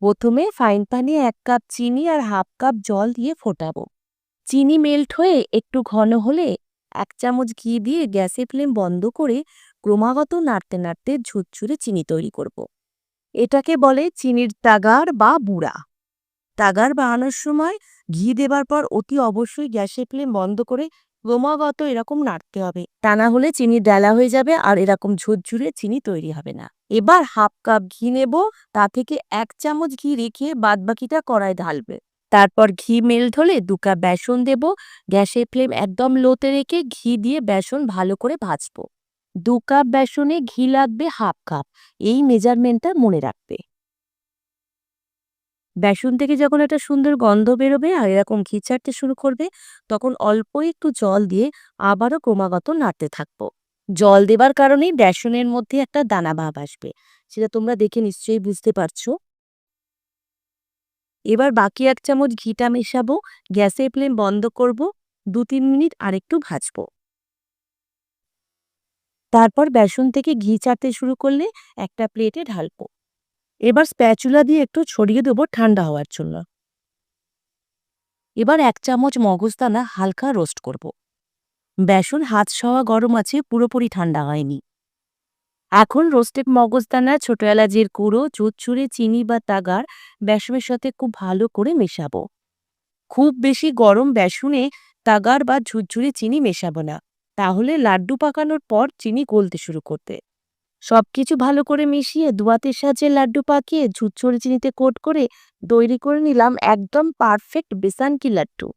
প্রথমে ফাইন প্যানে 1 কাপ চিনি আর হাফ কাপ জল দিয়ে ফোটাবো। চিনি মেল্ট হয়ে একটু ঘন হলে 1 চামচ ঘি দিয়ে গ্যাসের ফ্লেম বন্ধ করে ক্রমাগত নাড়তে নাড়তে ঝুরঝুরে চিনি তৈরি করব। এটাকে বলে চিনির তাগার বা বুড়া। তাগার বানানোর সময় ঘি দেবার পর অতি অবশ্যই গ্যাসের ফ্লেম বন্ধ করে ক্রমাগত এরকম নাড়তে হবে, তা না হলে চিনি ডালা হয়ে যাবে আর এরকম ঝুরঝুরে চিনি তৈরি হবে না। এবার হাফ কাপ ঘি নেব, তা থেকে 1 চামচ ঘি রেখে বাদবাকিটা কড়ায় ঢালবে। তারপর ঘি মেল্ট হলে 2 কাপ বেসন দেব। গ্যাসের ফ্লেম একদম লোতে রেখে ঘি দিয়ে বেসন ভালো করে ভাজবো। 2 কাপ বেসনে ঘি লাগবে হাফ কাপ, এই মেজারমেন্টটা মনে রাখবে। বেসন থেকে যখন একটা সুন্দর গন্ধ বেরোবে আর এরকম ঘি ছাড়তে শুরু করবে, তখন অল্প একটু জল দিয়ে আবারও ক্রমাগত নাড়তে থাকবো। জল দেবার কারণেই বেসনের মধ্যে একটা দানা ভাব আসবে, সেটা তোমরা দেখে নিশ্চয়ই বুঝতে পারছো। এবার বাকি 1 চামচ ঘিটা মেশাবো, গ্যাসের ফ্লেম বন্ধ করব, 2-3 মিনিট আরেকটু ভাজবো। তারপর বেসন থেকে ঘি ছাড়তে শুরু করলে একটা প্লেটে ঢালবো। এবার স্প্যাচুলা দিয়ে একটু ছড়িয়ে দেবো ঠান্ডা হওয়ার জন্য। এবার 1 চামচ মগজদানা হালকা রোস্ট করব। বেসন হাত সওয়া গরম আছে, পুরোপুরি ঠান্ডা হয়নি। এখন রোস্টেড মগজদানা, ছোট এলাচের গুঁড়ো, ঝুরঝুরে চিনি বা তাগার বেসনের সাথে খুব ভালো করে মেশাবো। খুব বেশি গরম বেসনে তাগার বা ঝুরঝুরে চিনি মেশাবো না, তাহলে লাড্ডু পাকানোর পর চিনি গলতে শুরু করতে। সবকিছু ভালো করে মিশিয়ে দুয়াতের সাহায্যে লাড্ডু পাকিয়ে ঝুরঝুরে চিনিতে কোট করে তৈরি করে নিলাম একদম পারফেক্ট বেসান কি লাড্ডু।